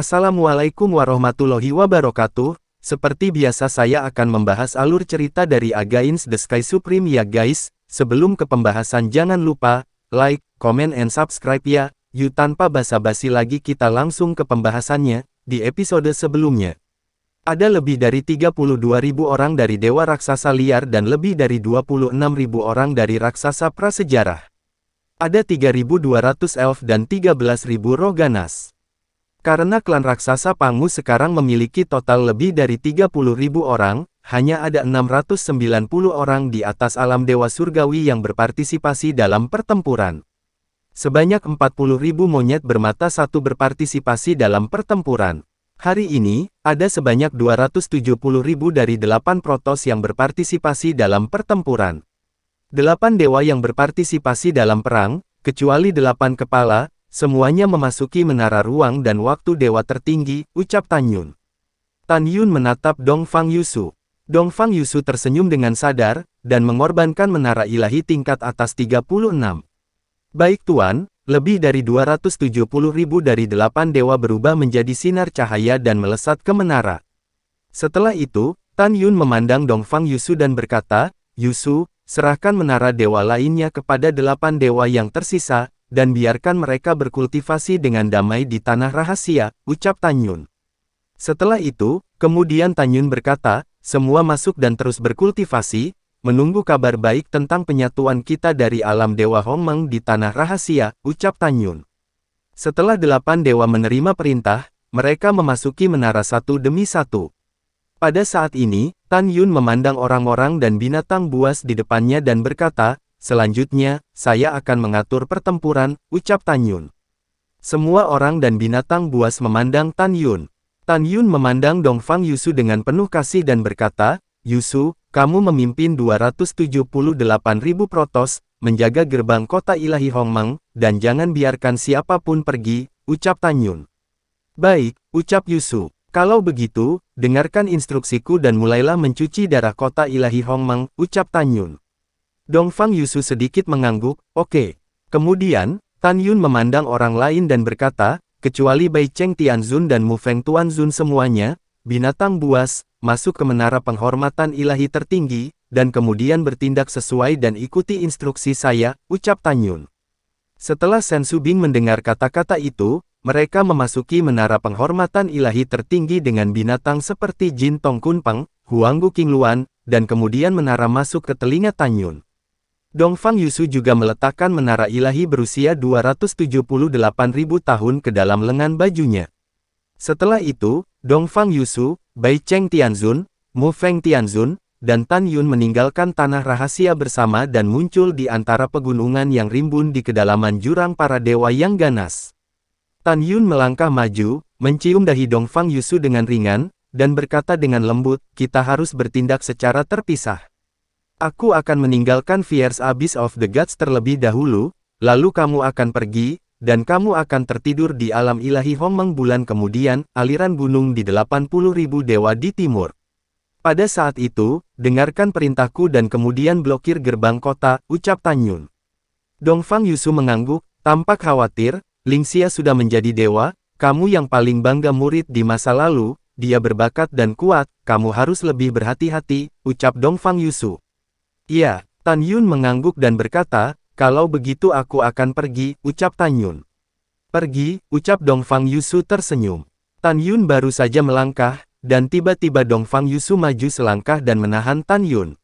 Assalamualaikum warahmatullahi wabarakatuh. Seperti biasa saya akan membahas alur cerita dari Against the Sky Supreme ya guys. Sebelum ke pembahasan jangan lupa, like, comment and subscribe ya. Yuk tanpa basa-basi lagi kita langsung ke pembahasannya. Di episode sebelumnya, ada lebih dari 32.000 orang dari Dewa Raksasa Liar dan lebih dari 26.000 orang dari Raksasa Prasejarah. Ada 3.200 elf dan 13.000 roh ganas. Karena klan raksasa Pangu sekarang memiliki total lebih dari 30.000 orang, hanya ada 690 orang di atas alam Dewa Surgawi yang berpartisipasi dalam pertempuran. Sebanyak 40.000 monyet bermata satu berpartisipasi dalam pertempuran. Hari ini, ada sebanyak 270.000 dari 8 protos yang berpartisipasi dalam pertempuran. 8 dewa yang berpartisipasi dalam perang, kecuali 8 kepala, semuanya memasuki menara ruang dan waktu dewa tertinggi, ucap Tan Yun. Tan Yun menatap Dongfang Yusu. Dongfang Yusu tersenyum dengan sadar, dan mengorbankan menara ilahi tingkat atas 36. Baik Tuan, lebih dari 270.000 dari 8 dewa berubah menjadi sinar cahaya dan melesat ke menara. Setelah itu, Tan Yun memandang Dongfang Yusu dan berkata, Yusu, serahkan menara dewa lainnya kepada 8 dewa yang tersisa, dan biarkan mereka berkultivasi dengan damai di tanah rahasia, ucap Tan Yun. Setelah itu, kemudian Tan Yun berkata, semua masuk dan terus berkultivasi, menunggu kabar baik tentang penyatuan kita dari alam Dewa Hongmeng di tanah rahasia, ucap Tan Yun. Setelah 8 dewa menerima perintah, mereka memasuki menara satu demi satu. Pada saat ini, Tan Yun memandang orang-orang dan binatang buas di depannya dan berkata, selanjutnya, saya akan mengatur pertempuran, ucap Tan Yun. Semua orang dan binatang buas memandang Tan Yun. Tan Yun memandang Dongfang Yusu dengan penuh kasih dan berkata, Yusu, kamu memimpin 278.000 protos, menjaga gerbang kota ilahi Hongmeng, dan jangan biarkan siapapun pergi, ucap Tan Yun. Baik, ucap Yusu. Kalau begitu, dengarkan instruksiku dan mulailah mencuci darah kota ilahi Hongmeng, ucap Tan Yun. Dongfang Yusu sedikit mengangguk, oke. Kemudian, Tan Yun memandang orang lain dan berkata, kecuali Bai Cheng Tianzun dan Mu Feng Tuanzun semuanya, binatang buas, masuk ke menara penghormatan ilahi tertinggi, dan kemudian bertindak sesuai dan ikuti instruksi saya, ucap Tan Yun. Setelah Shen Subing mendengar kata-kata itu, mereka memasuki menara penghormatan ilahi tertinggi dengan binatang seperti Jin Tong Kun Peng, Huanggu King Luan, dan kemudian menara masuk ke telinga Tan Yun. Dongfang Yusu juga meletakkan menara ilahi berusia 278.000 tahun ke dalam lengan bajunya. Setelah itu, Dongfang Yusu, Bai Cheng Tianzun, Mu Feng Tianzun, dan Tan Yun meninggalkan tanah rahasia bersama dan muncul di antara pegunungan yang rimbun di kedalaman jurang para dewa yang ganas. Tan Yun melangkah maju, mencium dahi Dongfang Yusu dengan ringan, dan berkata dengan lembut, kita harus bertindak secara terpisah. Aku akan meninggalkan Fierce Abyss of the Gods terlebih dahulu, lalu kamu akan pergi, dan kamu akan tertidur di alam ilahi Hongmeng bulan kemudian, aliran gunung di 80.000 dewa di timur. Pada saat itu, dengarkan perintahku dan kemudian blokir gerbang kota, ucap Tan Yun. Dongfang Yusu mengangguk, tampak khawatir, Lingxia sudah menjadi dewa, kamu yang paling bangga murid di masa lalu, dia berbakat dan kuat, kamu harus lebih berhati-hati, ucap Dongfang Yusu. Iya, Tan Yun mengangguk dan berkata, kalau begitu aku akan pergi, ucap Tan Yun. Pergi, ucap Dongfang Yusu tersenyum. Tan Yun baru saja melangkah, dan tiba-tiba Dongfang Yusu maju selangkah dan menahan Tan Yun.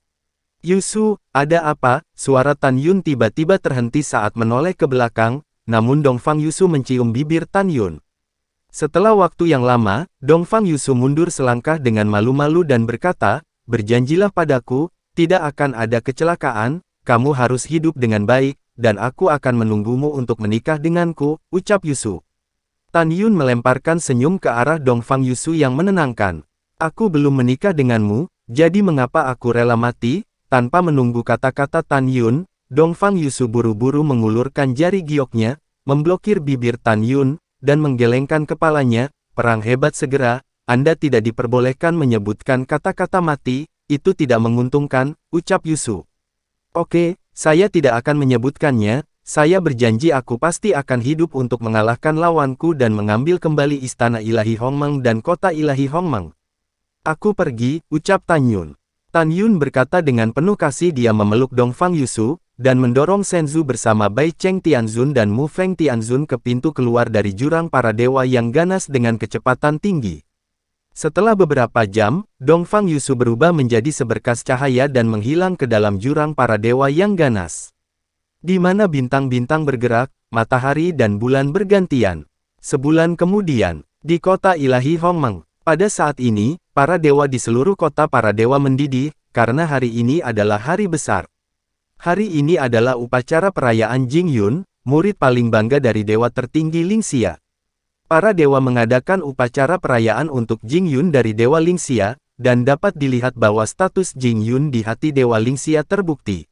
Yusu, ada apa? Suara Tan Yun tiba-tiba terhenti saat menoleh ke belakang, namun Dongfang Yusu mencium bibir Tan Yun. Setelah waktu yang lama, Dongfang Yusu mundur selangkah dengan malu-malu dan berkata, berjanjilah padaku, tidak akan ada kecelakaan, kamu harus hidup dengan baik, dan aku akan menunggumu untuk menikah denganku, ucap Yusu. Tan Yun melemparkan senyum ke arah Dongfang Yusu yang menenangkan. Aku belum menikah denganmu, jadi mengapa aku rela mati? Tanpa menunggu kata-kata Tan Yun, Dongfang Yusu buru-buru mengulurkan jari gioknya, memblokir bibir Tan Yun, dan menggelengkan kepalanya, perang hebat segera, Anda tidak diperbolehkan menyebutkan kata-kata mati, itu tidak menguntungkan, ucap Yusu. Oke, saya tidak akan menyebutkannya, Saya berjanji aku pasti akan hidup untuk mengalahkan lawanku dan mengambil kembali istana ilahi Hongmeng dan kota ilahi Hongmeng. Aku pergi, ucap Tan Yun. Tan Yun berkata dengan penuh kasih. Dia memeluk Dongfang Yusu, dan mendorong Shenzhou bersama Bai Cheng Tianzun dan Mu Feng Tianzun ke pintu keluar dari jurang para dewa yang ganas dengan kecepatan tinggi. Setelah beberapa jam, Dongfang Yusu berubah menjadi seberkas cahaya dan menghilang ke dalam jurang para dewa yang ganas. Di mana bintang-bintang bergerak, matahari dan bulan bergantian. Sebulan kemudian, di kota ilahi Hongmeng, pada saat ini, para dewa di seluruh kota para dewa mendidih, karena hari ini adalah hari besar. Hari ini adalah upacara perayaan Jingyun, murid paling bangga dari dewa tertinggi Lingxia. Para dewa mengadakan upacara perayaan untuk Jingyun dari dewa Lingxia, dan dapat dilihat bahwa status Jingyun di hati dewa Lingxia terbukti.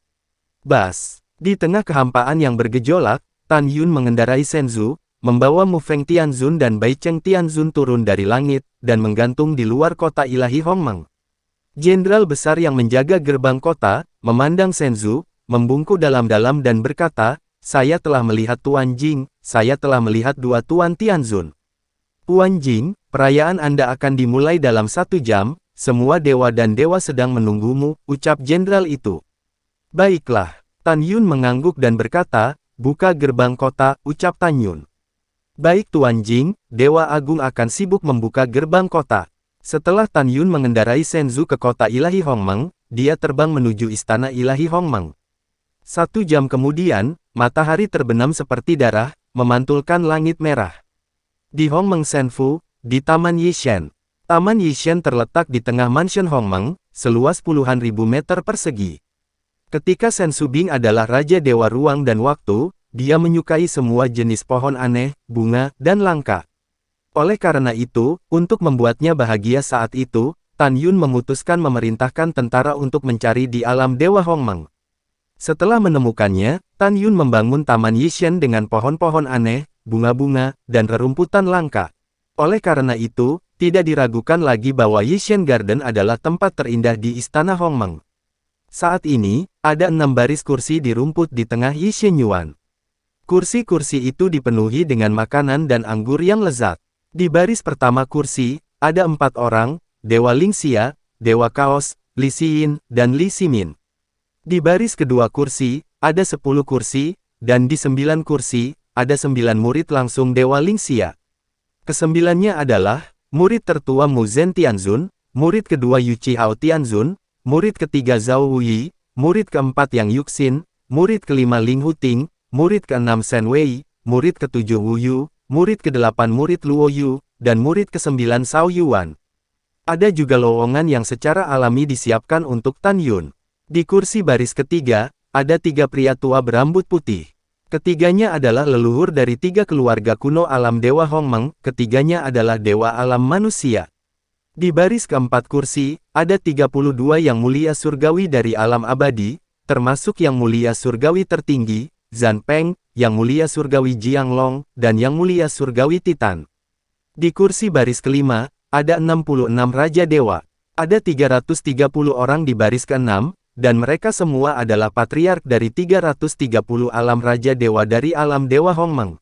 Bas. Di tengah kehampaan yang bergejolak, Tan Yun mengendarai Shenzhou, membawa Mu Feng Tianzun dan Bai Cheng Tianzun turun dari langit, dan menggantung di luar kota ilahi Hongmeng. Jenderal besar yang menjaga gerbang kota, memandang Shenzhou, membungkuk dalam-dalam dan berkata, "Saya telah melihat Tuan Jing, saya telah melihat dua Tuan Tianzun. Tuan Jing, perayaan Anda akan dimulai dalam 1 jam, semua dewa dan dewa sedang menunggumu," ucap jenderal itu. "Baiklah." Tan Yun mengangguk dan berkata, "Buka gerbang kota," ucap Tan Yun. "Baik Tuan Jing, Dewa Agung akan sibuk membuka gerbang kota." Setelah Tan Yun mengendarai Shenzhou ke kota ilahi Hongmeng, dia terbang menuju istana ilahi Hongmeng. 1 jam kemudian, matahari terbenam seperti darah, memantulkan langit merah. Di Hongmeng Senfu, di Taman Yishen. Taman Yishen terletak di tengah mansion Hongmeng, seluas puluhan ribu meter persegi. Ketika Shen Subing adalah Raja Dewa Ruang dan Waktu, dia menyukai semua jenis pohon aneh, bunga, dan langka. Oleh karena itu, untuk membuatnya bahagia saat itu, Tan Yun memutuskan memerintahkan tentara untuk mencari di alam Dewa Hongmeng. Setelah menemukannya, Tan Yun membangun Taman Yishen dengan pohon-pohon aneh, bunga-bunga, dan rerumputan langka. Oleh karena itu, tidak diragukan lagi bahwa Yishen Garden adalah tempat terindah di Istana Hongmeng. Saat ini, ada 6 baris kursi di rumput di tengah Yishen Yuan. Kursi-kursi itu dipenuhi dengan makanan dan anggur yang lezat. Di baris pertama kursi, ada 4 orang, Dewa Lingxia, Dewa Kaos, Li Xiyin, dan Li Ximin. Di baris kedua kursi, ada 10 kursi, dan di 9 kursi, ada 9 murid langsung Dewa Lingxia. Kesembilannya adalah, murid tertua Mu Zhen Tianzun, murid kedua Yu Qihao Tianzun, murid ketiga Zhao Wuyi, murid keempat Yang Yuxin, murid kelima Ling Huting, murid keenam Shen Wei, murid ketujuh Wu Yu, murid kedelapan murid Luo Yu, dan murid ke-9 Cao Yuan. Ada juga lowongan yang secara alami disiapkan untuk Tan Yun. Di kursi baris ketiga, ada 3 pria tua berambut putih. Ketiganya adalah leluhur dari 3 keluarga kuno alam Dewa Hongmeng, ketiganya adalah dewa alam manusia. Di baris keempat kursi, ada 32 yang mulia surgawi dari alam abadi, termasuk yang mulia surgawi tertinggi, Zhan Peng, yang mulia surgawi Jianglong, dan yang mulia surgawi Titan. Di kursi baris kelima, ada 66 Raja Dewa. Ada 330 orang di baris ke-6, dan mereka semua adalah patriark dari 330 alam Raja Dewa dari alam Dewa Hongmeng.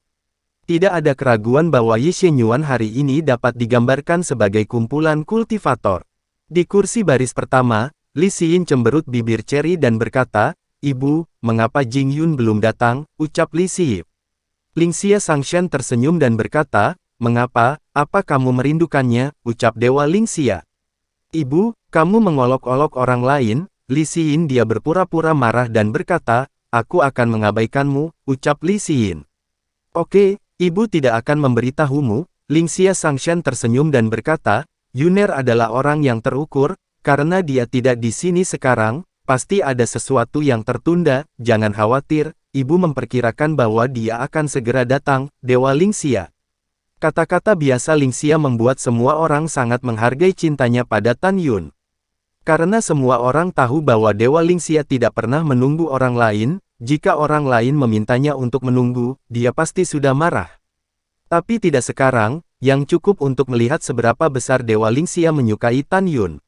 Tidak ada keraguan bahwa Yishen Yuan hari ini dapat digambarkan sebagai kumpulan kultivator. Di kursi baris pertama, Li Xiyin cemberut bibir ceri dan berkata, "Ibu, mengapa Jingyun belum datang?" ucap Li Xiyin. Lingxia Sangshen tersenyum dan berkata, "Mengapa, apa kamu merindukannya?" ucap Dewa Lingxia. "Ibu, kamu mengolok-olok orang lain." Li Xiyin dia berpura-pura marah dan berkata, "Aku akan mengabaikanmu," ucap Li Xiyin. "Oke. Ibu tidak akan memberitahumu." Lingxia Sangshen tersenyum dan berkata, "Yuner adalah orang yang terukur, karena dia tidak di sini sekarang, pasti ada sesuatu yang tertunda, jangan khawatir, ibu memperkirakan bahwa dia akan segera datang." Dewa Lingxia. Kata-kata biasa Lingxia membuat semua orang sangat menghargai cintanya pada Tan Yun. Karena semua orang tahu bahwa Dewa Lingxia tidak pernah menunggu orang lain, jika orang lain memintanya untuk menunggu, dia pasti sudah marah. Tapi tidak sekarang, yang cukup untuk melihat seberapa besar Dewa Lingxia menyukai Tan Yun.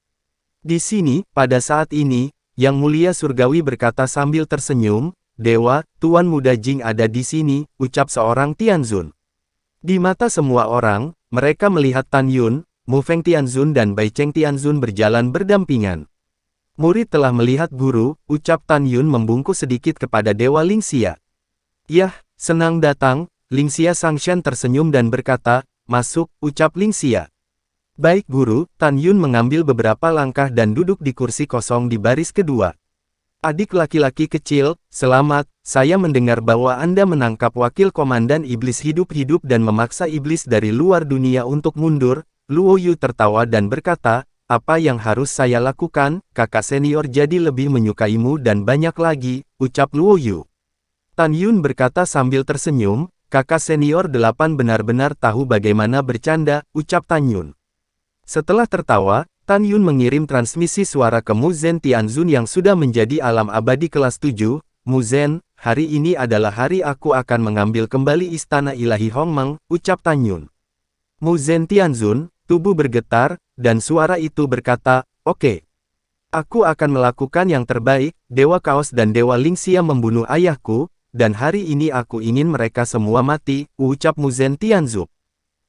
Di sini, pada saat ini, Yang Mulia Surgawi berkata sambil tersenyum, Dewa, Tuan Muda Jing ada di sini, ucap seorang Tianzun. Di mata semua orang, mereka melihat Tan Yun, Mu Feng Tianzun dan Bai Cheng Tianzun berjalan berdampingan. Murid telah melihat guru, ucap Tan Yun membungkuk sedikit kepada Dewa Lingxia. Yah, senang datang, Lingxia Sangshan tersenyum dan berkata, masuk, ucap Lingxia. Baik guru, Tan Yun mengambil beberapa langkah dan duduk di kursi kosong di baris kedua. Adik laki-laki kecil, selamat, saya mendengar bahwa Anda menangkap wakil komandan iblis hidup-hidup dan memaksa iblis dari luar dunia untuk mundur. Luo Yu tertawa dan berkata, apa yang harus saya lakukan, kakak senior jadi lebih menyukaimu dan banyak lagi, ucap Luo Yu. Tan Yun berkata sambil tersenyum, kakak senior 8 benar-benar tahu bagaimana bercanda, ucap Tan Yun. Setelah tertawa, Tan Yun mengirim transmisi suara ke Mu Zhen Tianzun yang sudah menjadi alam abadi kelas 7, Mu Zhen, hari ini adalah hari aku akan mengambil kembali istana ilahi Hongmeng, ucap Tan Yun. Mu Zhen Tianzun, tubuh bergetar, dan suara itu berkata, oke. Aku akan melakukan yang terbaik, Dewa Kaos dan Dewa Lingxia membunuh ayahku, dan hari ini aku ingin mereka semua mati, ucap Mu Zhen Tianzun.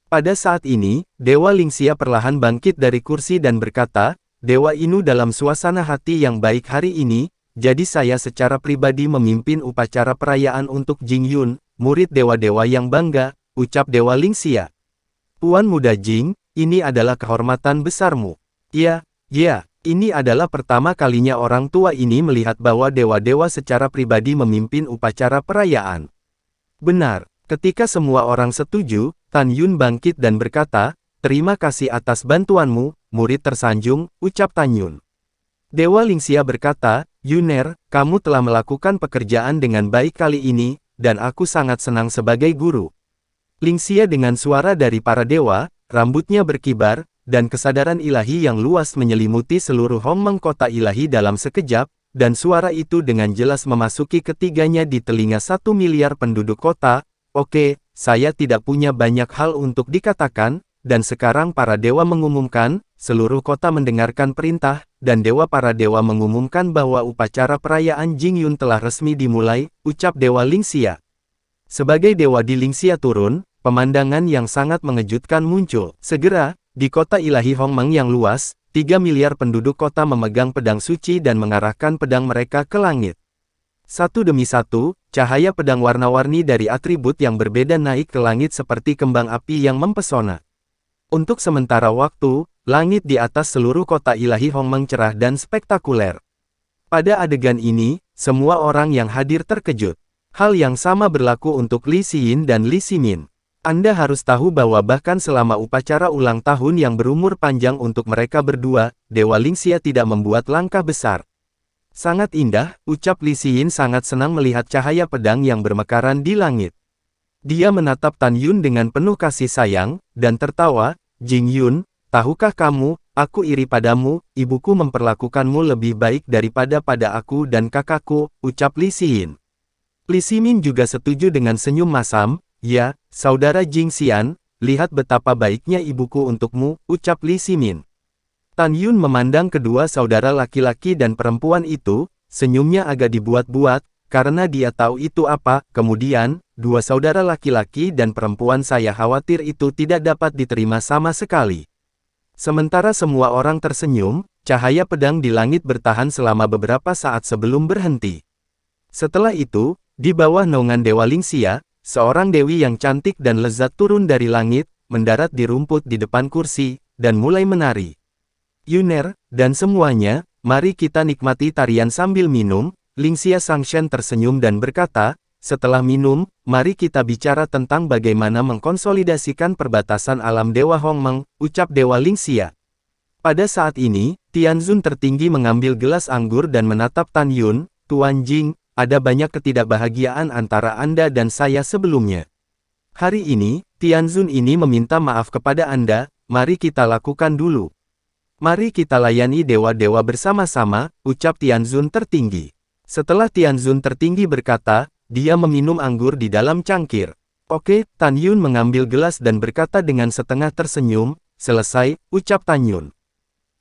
Pada saat ini, Dewa Lingxia perlahan bangkit dari kursi dan berkata, Dewa Inu dalam suasana hati yang baik hari ini, jadi saya secara pribadi memimpin upacara perayaan untuk Jing Yun, murid dewa-dewa yang bangga, ucap Dewa Lingxia. Tuan Muda Jing, ini adalah kehormatan besarmu. Ya, ini adalah pertama kalinya orang tua ini melihat bahwa dewa-dewa secara pribadi memimpin upacara perayaan. Benar, ketika semua orang setuju, Tan Yun bangkit dan berkata, terima kasih atas bantuanmu, murid tersanjung, ucap Tan Yun. Dewa Lingxia berkata, Yuner, kamu telah melakukan pekerjaan dengan baik kali ini, dan aku sangat senang sebagai guru. Lingxia dengan suara dari para dewa, rambutnya berkibar, dan kesadaran ilahi yang luas menyelimuti seluruh Hongmeng kota ilahi dalam sekejap, dan suara itu dengan jelas memasuki ketiganya di telinga 1 miliar penduduk kota. Oke, saya tidak punya banyak hal untuk dikatakan, dan sekarang para dewa mengumumkan, seluruh kota mendengarkan perintah, dan dewa para dewa mengumumkan bahwa upacara perayaan Jing Yun telah resmi dimulai, ucap Dewa Lingxia. Sebagai dewa di Lingxia turun, pemandangan yang sangat mengejutkan muncul. Segera, di kota ilahi Hongmeng yang luas, 3 miliar penduduk kota memegang pedang suci dan mengarahkan pedang mereka ke langit. Satu demi satu, cahaya pedang warna-warni dari atribut yang berbeda naik ke langit seperti kembang api yang mempesona. Untuk sementara waktu, langit di atas seluruh kota ilahi Hongmeng cerah dan spektakuler. Pada adegan ini, semua orang yang hadir terkejut. Hal yang sama berlaku untuk Li Xiyin dan Li Ximin. Anda harus tahu bahwa bahkan selama upacara ulang tahun yang berumur panjang untuk mereka berdua, Dewa Lingxia tidak membuat langkah besar. Sangat indah, ucap Li Xiyin sangat senang melihat cahaya pedang yang bermekaran di langit. Dia menatap Tan Yun dengan penuh kasih sayang, dan tertawa, Jing Yun, tahukah kamu, aku iri padamu, ibuku memperlakukanmu lebih baik daripada pada aku dan kakakku, ucap Li Xiyin. Li Ximin juga setuju dengan senyum masam, ya, saudara Jing Xian, lihat betapa baiknya ibuku untukmu, ucap Li Ximin. Tan Yun memandang kedua saudara laki-laki dan perempuan itu, senyumnya agak dibuat-buat, karena dia tahu itu apa. Kemudian, dua saudara laki-laki dan perempuan saya khawatir itu tidak dapat diterima sama sekali. Sementara semua orang tersenyum, cahaya pedang di langit bertahan selama beberapa saat sebelum berhenti. Setelah itu, di bawah naungan Dewa Lingxia, seorang dewi yang cantik dan lezat turun dari langit, mendarat di rumput di depan kursi, dan mulai menari. Yuner, dan semuanya, mari kita nikmati tarian sambil minum. Lingxia Sangshan tersenyum dan berkata, setelah minum, mari kita bicara tentang bagaimana mengkonsolidasikan perbatasan alam Dewa Hongmeng, ucap Dewa Lingxia. Pada saat ini, Tianzun tertinggi mengambil gelas anggur dan menatap Tan Yun, Tuan Jing, ada banyak ketidakbahagiaan antara Anda dan saya sebelumnya. Hari ini, Tianzun ini meminta maaf kepada Anda, mari kita lakukan dulu. Mari kita layani dewa-dewa bersama-sama, ucap Tianzun tertinggi. Setelah Tianzun tertinggi berkata, dia meminum anggur di dalam cangkir. Oke, Tan Yun mengambil gelas dan berkata dengan setengah tersenyum, selesai, ucap Tan Yun.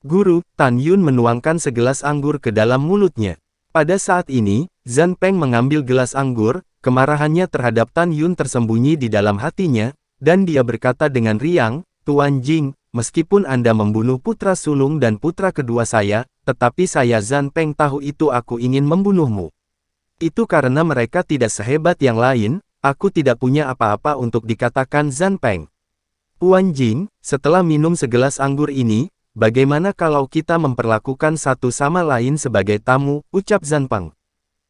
Guru, Tan Yun menuangkan segelas anggur ke dalam mulutnya. Pada saat ini, Zhan Peng mengambil gelas anggur, kemarahannya terhadap Tan Yun tersembunyi di dalam hatinya, dan dia berkata dengan riang, "Tuan Jing, meskipun Anda membunuh putra sulung dan putra kedua saya, tetapi saya Zhan Peng tahu itu aku ingin membunuhmu. Itu karena mereka tidak sehebat yang lain, aku tidak punya apa-apa untuk dikatakan Zhan Peng." "Tuan Jing, setelah minum segelas anggur ini, bagaimana kalau kita memperlakukan satu sama lain sebagai tamu," ucap Zhan Peng.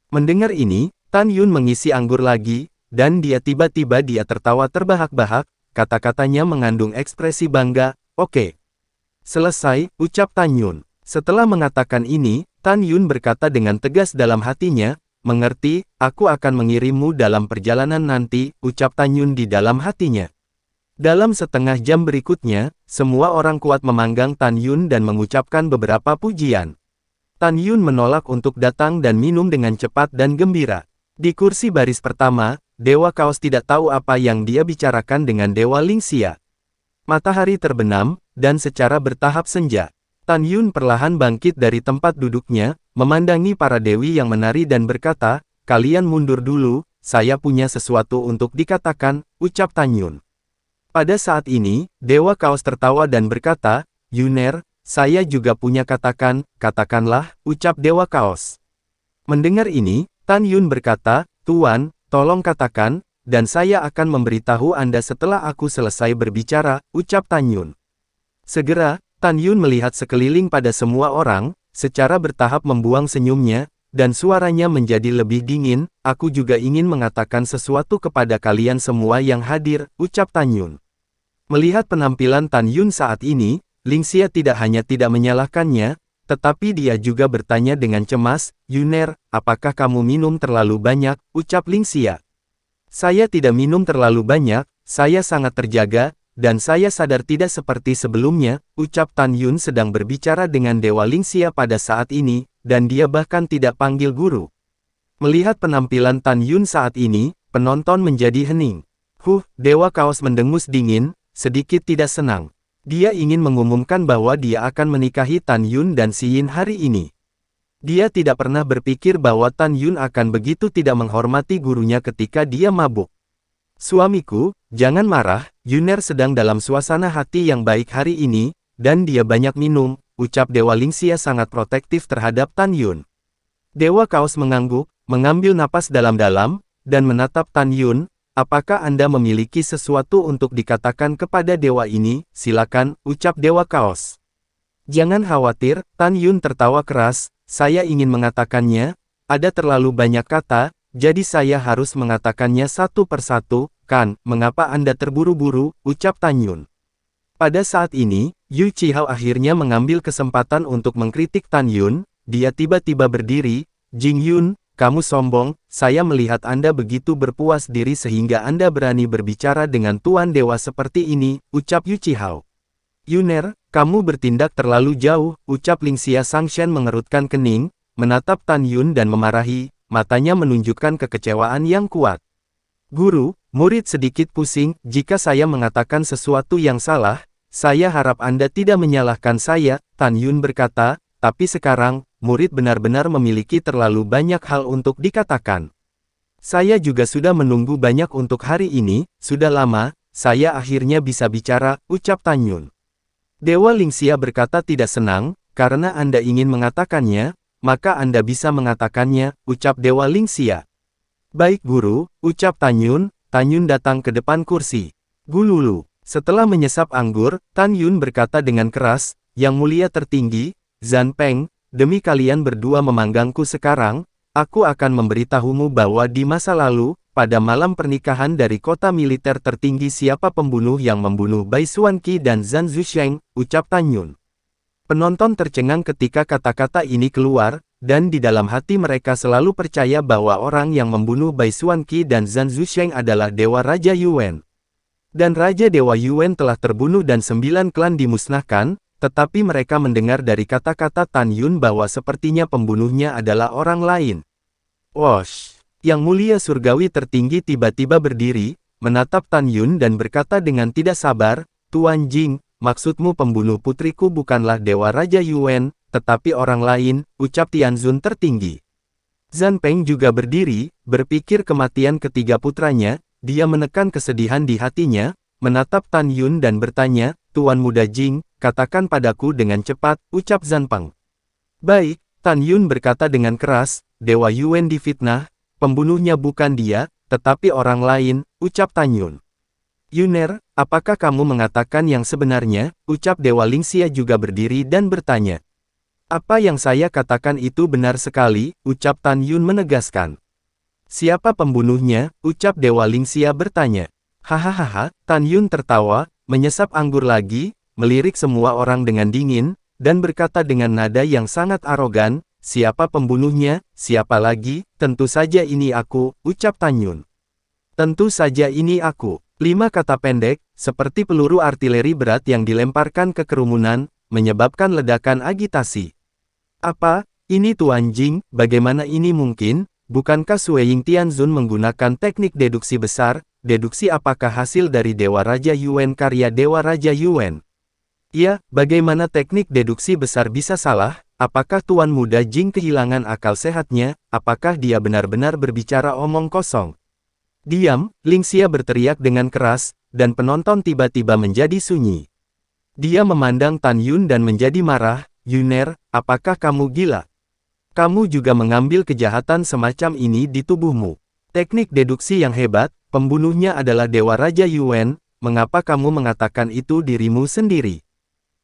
Mendengar ini, Tan Yun mengisi anggur lagi, dan tiba-tiba dia tertawa terbahak-bahak, kata-katanya mengandung ekspresi bangga. "Oke. Selesai," ucap Tan Yun. Setelah mengatakan ini, Tan Yun berkata dengan tegas dalam hatinya, "Mengerti, aku akan mengirimmu dalam perjalanan nanti," ucap Tan Yun di dalam hatinya. Dalam setengah jam berikutnya, semua orang kuat memanggang Tan Yun dan mengucapkan beberapa pujian. Tan Yun menolak untuk datang dan minum dengan cepat dan gembira. Di kursi baris pertama, Dewa Kaos tidak tahu apa yang dia bicarakan dengan Dewa Lingxia. Matahari terbenam, dan secara bertahap senja. Tan Yun perlahan bangkit dari tempat duduknya, memandangi para dewi yang menari dan berkata, "Kalian mundur dulu, saya punya sesuatu untuk dikatakan," ucap Tan Yun. Pada saat ini, Dewa Kaos tertawa dan berkata, "Yuner, saya juga punya katakanlah," ucap Dewa Kaos. Mendengar ini, Tan Yun berkata, "Tuan, tolong katakan, dan saya akan memberitahu Anda setelah aku selesai berbicara," ucap Tan Yun. Segera, Tan Yun melihat sekeliling pada semua orang, secara bertahap membuang senyumnya, dan suaranya menjadi lebih dingin, "Aku juga ingin mengatakan sesuatu kepada kalian semua yang hadir," ucap Tan Yun. Melihat penampilan Tan Yun saat ini, Lingxia tidak hanya tidak menyalahkannya, tetapi dia juga bertanya dengan cemas, "Yuner, apakah kamu minum terlalu banyak?" ucap Lingxia. "Saya tidak minum terlalu banyak, saya sangat terjaga, dan saya sadar tidak seperti sebelumnya," ucap Tan Yun sedang berbicara dengan Dewa Lingxia pada saat ini, dan dia bahkan tidak panggil guru. Melihat penampilan Tan Yun saat ini, penonton menjadi hening. Dewa Kaos mendengus dingin, sedikit tidak senang. Dia ingin mengumumkan bahwa dia akan menikahi Tan Yun dan Xiyin hari ini. Dia tidak pernah berpikir bahwa Tan Yun akan begitu tidak menghormati gurunya ketika dia mabuk. "Suamiku, jangan marah, Yuner sedang dalam suasana hati yang baik hari ini, dan dia banyak minum," ucap Dewa Lingxia sangat protektif terhadap Tan Yun. Dewa Kaos mengangguk, mengambil napas dalam-dalam, dan menatap Tan Yun. "Apakah Anda memiliki sesuatu untuk dikatakan kepada dewa ini? Silakan," ucap Dewa Kaos. "Jangan khawatir," Tan Yun tertawa keras, "saya ingin mengatakannya, ada terlalu banyak kata, jadi saya harus mengatakannya satu persatu, kan, mengapa Anda terburu-buru," ucap Tan Yun. Pada saat ini, Yu Chihao akhirnya mengambil kesempatan untuk mengkritik Tan Yun, dia tiba-tiba berdiri, "Jing Yun, kamu sombong, saya melihat Anda begitu berpuas diri sehingga Anda berani berbicara dengan Tuan Dewa seperti ini," ucap Yu Chihao. "Yuner, kamu bertindak terlalu jauh," ucap Lingxia Sangshan mengerutkan kening, menatap Tan Yun dan memarahi, matanya menunjukkan kekecewaan yang kuat. "Guru, murid sedikit pusing, jika saya mengatakan sesuatu yang salah, saya harap Anda tidak menyalahkan saya," Tan Yun berkata, "tapi sekarang, murid benar-benar memiliki terlalu banyak hal untuk dikatakan. Saya juga sudah menunggu banyak untuk hari ini, sudah lama, saya akhirnya bisa bicara," ucap Tan Yun. Dewa Lingxia berkata tidak senang, "Karena Anda ingin mengatakannya, maka Anda bisa mengatakannya," ucap Dewa Lingxia. "Baik guru," ucap Tan Yun. Tan Yun datang ke depan kursi. "Gululu." Setelah menyesap anggur, Tan Yun berkata dengan keras, "Yang mulia tertinggi, Zhan Peng, demi kalian berdua memanggangku sekarang, aku akan memberitahumu bahwa di masa lalu, pada malam pernikahan dari kota militer tertinggi siapa pembunuh yang membunuh Bai Xuanqi dan Zhan Zusheng," ucap Tan Yun. Penonton tercengang ketika kata-kata ini keluar, dan di dalam hati mereka selalu percaya bahwa orang yang membunuh Bai Xuanqi dan Zhan Zusheng adalah Dewa Raja Yuan. Dan Raja Dewa Yuan telah terbunuh dan 9 klan dimusnahkan, tetapi mereka mendengar dari kata-kata Tan Yun bahwa sepertinya pembunuhnya adalah orang lain. Wosh! Yang mulia surgawi tertinggi tiba-tiba berdiri, menatap Tan Yun dan berkata dengan tidak sabar, "Tuan Jing, maksudmu pembunuh putriku bukanlah Dewa Raja Yuan, tetapi orang lain," ucap Tianzun tertinggi. Zhan Peng juga berdiri, berpikir kematian ketiga putranya, dia menekan kesedihan di hatinya, menatap Tan Yun dan bertanya, Tuan Muda Jing, katakan padaku dengan cepat, ucap Zhan Peng. Baik, Tan Yun berkata dengan keras, Dewa Yuan difitnah, pembunuhnya bukan dia, tetapi orang lain, ucap Tan Yun. Yuner, apakah kamu mengatakan yang sebenarnya, ucap Dewa Lingxia juga berdiri dan bertanya. Apa yang saya katakan itu benar sekali, ucap Tan Yun menegaskan. Siapa pembunuhnya, ucap Dewa Lingxia bertanya. Hahaha, Tan Yun tertawa, menyesap anggur lagi, melirik semua orang dengan dingin, dan berkata dengan nada yang sangat arogan, siapa pembunuhnya, siapa lagi, tentu saja ini aku, ucap Tan Yun. Tentu saja ini aku. 5 kata pendek, seperti peluru artileri berat yang dilemparkan ke kerumunan, menyebabkan ledakan agitasi. Apa? Ini Tuan Jing, bagaimana ini mungkin? Bukankah Sueying Tianzun menggunakan teknik deduksi besar? Deduksi apakah hasil dari Dewa Raja Yuan karya Dewa Raja Yuan? Ya, bagaimana teknik deduksi besar bisa salah? Apakah Tuan Muda Jing kehilangan akal sehatnya? Apakah dia benar-benar berbicara omong kosong? Diam, Lingxia berteriak dengan keras, dan penonton tiba-tiba menjadi sunyi. Dia memandang Tan Yun dan menjadi marah, Yuner, apakah kamu gila? Kamu juga mengambil kejahatan semacam ini di tubuhmu. Teknik deduksi yang hebat, pembunuhnya adalah Dewa Raja Yuan, mengapa kamu mengatakan itu dirimu sendiri?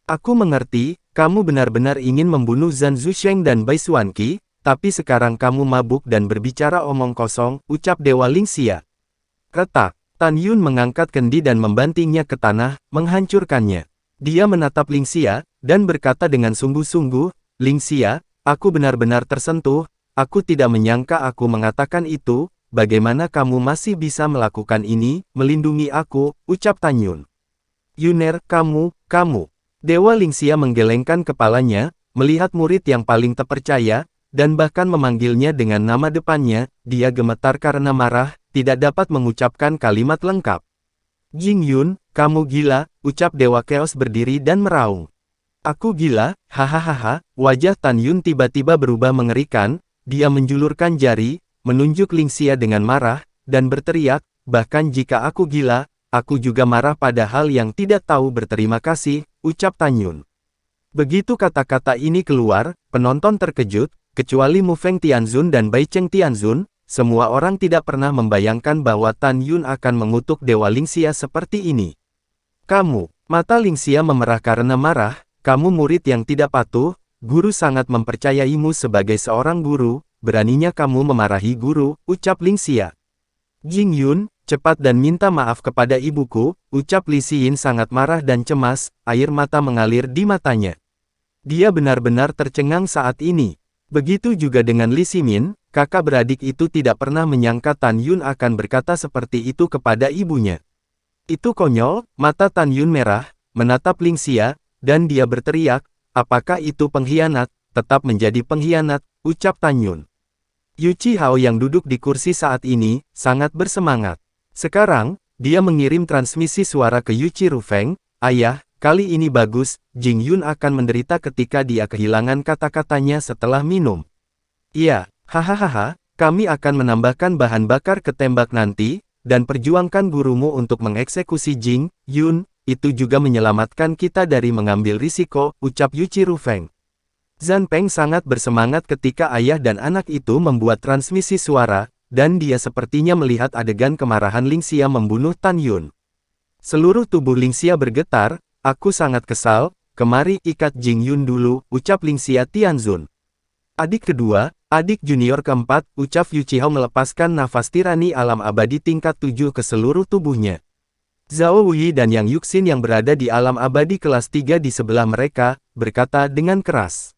Aku mengerti, kamu benar-benar ingin membunuh Zhan Zusheng dan Bai Xuanqi, tapi sekarang kamu mabuk dan berbicara omong kosong, ucap Dewa Lingxia. Retak, Tan Yun mengangkat kendi dan membantingnya ke tanah, menghancurkannya. Dia menatap Lingxia, dan berkata dengan sungguh-sungguh, Lingxia, aku benar-benar tersentuh, aku tidak menyangka aku mengatakan itu, bagaimana kamu masih bisa melakukan ini, melindungi aku, ucap Tan Yun. Yuner, kamu. Dewa Lingxia menggelengkan kepalanya, melihat murid yang paling terpercaya, dan bahkan memanggilnya dengan nama depannya, dia gemetar karena marah, tidak dapat mengucapkan kalimat lengkap. Jing Yun, kamu gila, ucap Dewa Chaos berdiri dan meraung. Aku gila, hahaha, wajah Tan Yun tiba-tiba berubah mengerikan, dia menjulurkan jari, menunjuk Lingxia dengan marah, dan berteriak, bahkan jika aku gila, aku juga marah pada hal yang tidak tahu berterima kasih, ucap Tan Yun. Begitu kata-kata ini keluar, penonton terkejut, kecuali Mu Feng Tianzun dan Bai Cheng Tianzun, semua orang tidak pernah membayangkan bahwa Tan Yun akan mengutuk Dewa Lingxia seperti ini. Kamu, mata Lingxia memerah karena marah, kamu murid yang tidak patuh, guru sangat mempercayaimu sebagai seorang guru, beraninya kamu memarahi guru, ucap Lingxia. Jing Yun, cepat dan minta maaf kepada ibuku, ucap Li Xin sangat marah dan cemas, air mata mengalir di matanya. Dia benar-benar tercengang saat ini. Begitu juga dengan Li Ximin, kakak beradik itu tidak pernah menyangka Tan Yun akan berkata seperti itu kepada ibunya. Itu konyol, mata Tan Yun merah, menatap Lingxia, dan dia berteriak, apakah itu pengkhianat, tetap menjadi pengkhianat, ucap Tan Yun. Yu Chihao yang duduk di kursi saat ini, sangat bersemangat. Sekarang, dia mengirim transmisi suara ke Yu Chi Rufeng, ayah, kali ini bagus, Jing Yun akan menderita ketika dia kehilangan kata-katanya setelah minum. Iya, hahaha, kami akan menambahkan bahan bakar ke tembak nanti, dan perjuangkan gurumu untuk mengeksekusi Jing Yun, itu juga menyelamatkan kita dari mengambil risiko, ucap Yu Chi Rufeng. Zhan Peng sangat bersemangat ketika ayah dan anak itu membuat transmisi suara, dan dia sepertinya melihat adegan kemarahan Lingxia membunuh Tan Yun. Seluruh tubuh Lingxia bergetar, aku sangat kesal, kemari ikat Jing Yun dulu, ucap Lingxia Tianzun. Adik kedua, adik junior keempat, ucap Yu Chihao melepaskan nafas tirani alam abadi tingkat 7 ke seluruh tubuhnya. Zhao Wuyi dan Yang Yuxin yang berada di alam abadi kelas 3 di sebelah mereka, berkata dengan keras.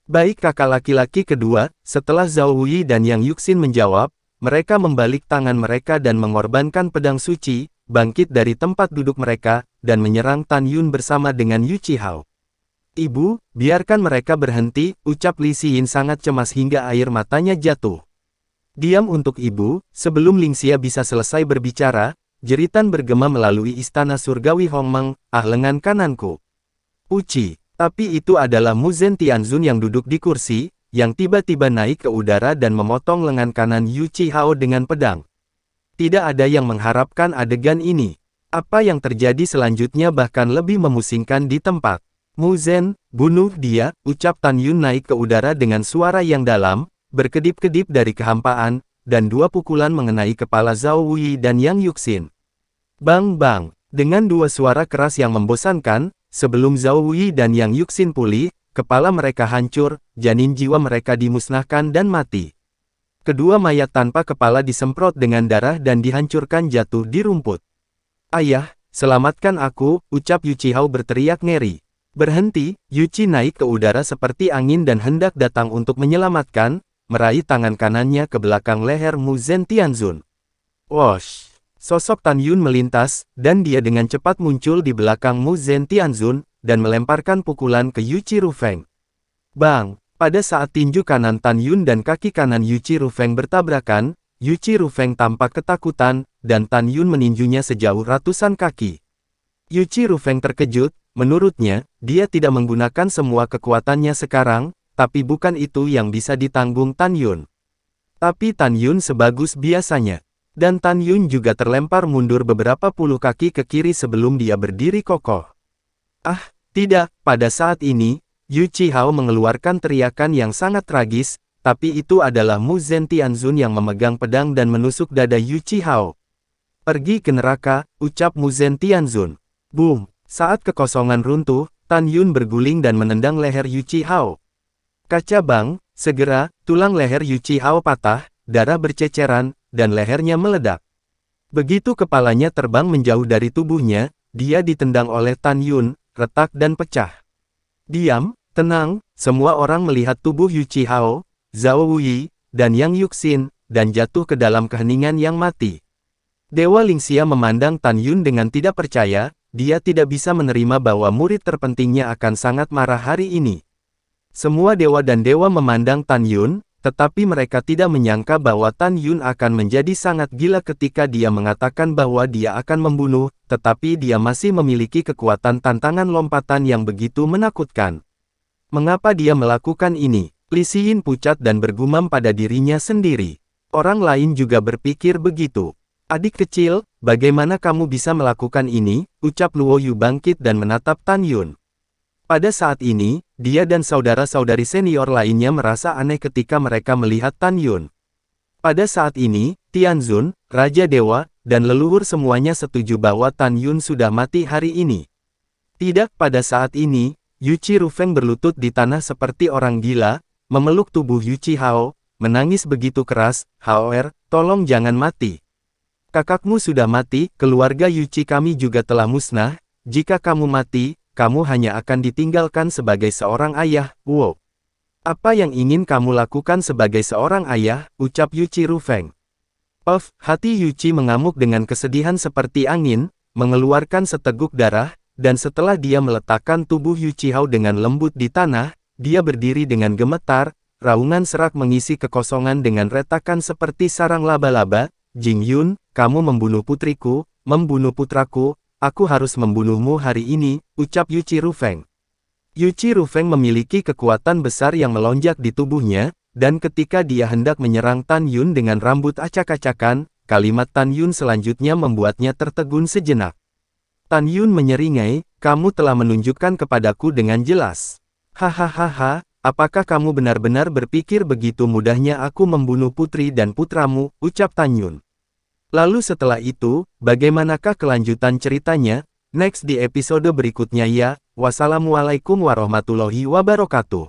Baik kakak laki-laki kedua, setelah Zhao Wuyi dan Yang Yuxin menjawab, mereka membalik tangan mereka dan mengorbankan pedang suci, bangkit dari tempat duduk mereka, dan menyerang Tan Yun bersama dengan Yu Chihao. Ibu, biarkan mereka berhenti, ucap Li Xin sangat cemas hingga air matanya jatuh. Diam untuk ibu, sebelum Lingxia bisa selesai berbicara, jeritan bergema melalui istana surgawi Hongmeng, lengan kananku. Uci. Tapi itu adalah Mu Zhen Tianzun yang duduk di kursi, yang tiba-tiba naik ke udara dan memotong lengan kanan Yu Chihao dengan pedang. Tidak ada yang mengharapkan adegan ini. Apa yang terjadi selanjutnya bahkan lebih memusingkan di tempat. Mu Zhen, bunuh dia, ucap Tan Yun naik ke udara dengan suara yang dalam, berkedip-kedip dari kehampaan, dan dua pukulan mengenai kepala Zhao Wuyi dan Yang Yuxin. Bang bang, dengan dua suara keras yang membosankan, sebelum Zhao Wuyi dan Yang Yuxin pulih, kepala mereka hancur, janin jiwa mereka dimusnahkan dan mati. Kedua mayat tanpa kepala disemprot dengan darah dan dihancurkan jatuh di rumput. Ayah, selamatkan aku, ucap Yu Chihao berteriak ngeri. Berhenti, Yu Chi naik ke udara seperti angin dan hendak datang untuk menyelamatkan, meraih tangan kanannya ke belakang leher Mu Zhen Tianzun. Wosh! Sosok Tan Yun melintas, dan dia dengan cepat muncul di belakang Mu Zhen Tianzun, dan melemparkan pukulan ke Yu Chi Rufeng. Bang! Pada saat tinju kanan Tan Yun dan kaki kanan Yu Chi Rufeng bertabrakan, Yu Chi Rufeng tampak ketakutan, dan Tan Yun meninjunya sejauh ratusan kaki. Yu Chi Rufeng terkejut, menurutnya, dia tidak menggunakan semua kekuatannya sekarang, tapi bukan itu yang bisa ditanggung Tan Yun. Tapi Tan Yun sebagus biasanya. Dan Tan Yun juga terlempar mundur beberapa puluh kaki ke kiri sebelum dia berdiri kokoh. Ah, tidak, pada saat ini, Yu Chihao mengeluarkan teriakan yang sangat tragis, tapi itu adalah Mu Zhen Tianzun yang memegang pedang dan menusuk dada Yu Chihao. Pergi ke neraka, ucap Mu Zhen Tianzun. Boom! Saat kekosongan runtuh, Tan Yun berguling dan menendang leher Yu Chihao. Kaca bang, segera, tulang leher Yu Chihao patah, darah berceceran, dan lehernya meledak. Begitu kepalanya terbang menjauh dari tubuhnya, dia ditendang oleh Tan Yun, retak dan pecah. Diam, tenang, semua orang melihat tubuh Yu Chihao, Zhao Wuyi, dan Yang Yuxin, dan jatuh ke dalam keheningan yang mati. Dewa Lingxia memandang Tan Yun dengan tidak percaya, dia tidak bisa menerima bahwa murid terpentingnya akan sangat marah hari ini. Semua dewa dan dewa memandang Tan Yun, tetapi mereka tidak menyangka bahwa Tan Yun akan menjadi sangat gila ketika dia mengatakan bahwa dia akan membunuh, tetapi dia masih memiliki kekuatan tantangan lompatan yang begitu menakutkan. Mengapa dia melakukan ini? Li Xin pucat dan bergumam pada dirinya sendiri. Orang lain juga berpikir begitu. Adik kecil, bagaimana kamu bisa melakukan ini? Ucap Luo Yu bangkit dan menatap Tan Yun. Pada saat ini, dia dan saudara-saudari senior lainnya merasa aneh ketika mereka melihat Tan Yun. Pada saat ini, Tianzun, Raja Dewa, dan leluhur semuanya setuju bahwa Tan Yun sudah mati hari ini. Tidak, pada saat ini, Yu Chi Rufeng berlutut di tanah seperti orang gila, memeluk tubuh Yu Chihao, menangis begitu keras, "Haoer, tolong jangan mati. Kakakmu sudah mati, keluarga Yu Chi kami juga telah musnah, jika kamu mati, kamu hanya akan ditinggalkan sebagai seorang ayah." Wow! Apa yang ingin kamu lakukan sebagai seorang ayah, ucap Yu Chi Rufeng. Puff, hati Yu Chi mengamuk dengan kesedihan seperti angin, mengeluarkan seteguk darah, dan setelah dia meletakkan tubuh Yu Chihao dengan lembut di tanah, dia berdiri dengan gemetar, raungan serak mengisi kekosongan dengan retakan seperti sarang laba-laba. "Jing Yun, kamu membunuh putriku, membunuh putraku, aku harus membunuhmu hari ini," ucap Yu Chi Rufeng. Yu Chi Rufeng memiliki kekuatan besar yang melonjak di tubuhnya, dan ketika dia hendak menyerang Tan Yun dengan rambut acak-acakan, kalimat Tan Yun selanjutnya membuatnya tertegun sejenak. Tan Yun menyeringai, "Kamu telah menunjukkan kepadaku dengan jelas. Hahaha, apakah kamu benar-benar berpikir begitu mudahnya aku membunuh putri dan putramu?" ucap Tan Yun. Lalu setelah itu, bagaimanakah kelanjutan ceritanya? Next di episode berikutnya ya. Wassalamualaikum warahmatullahi wabarakatuh.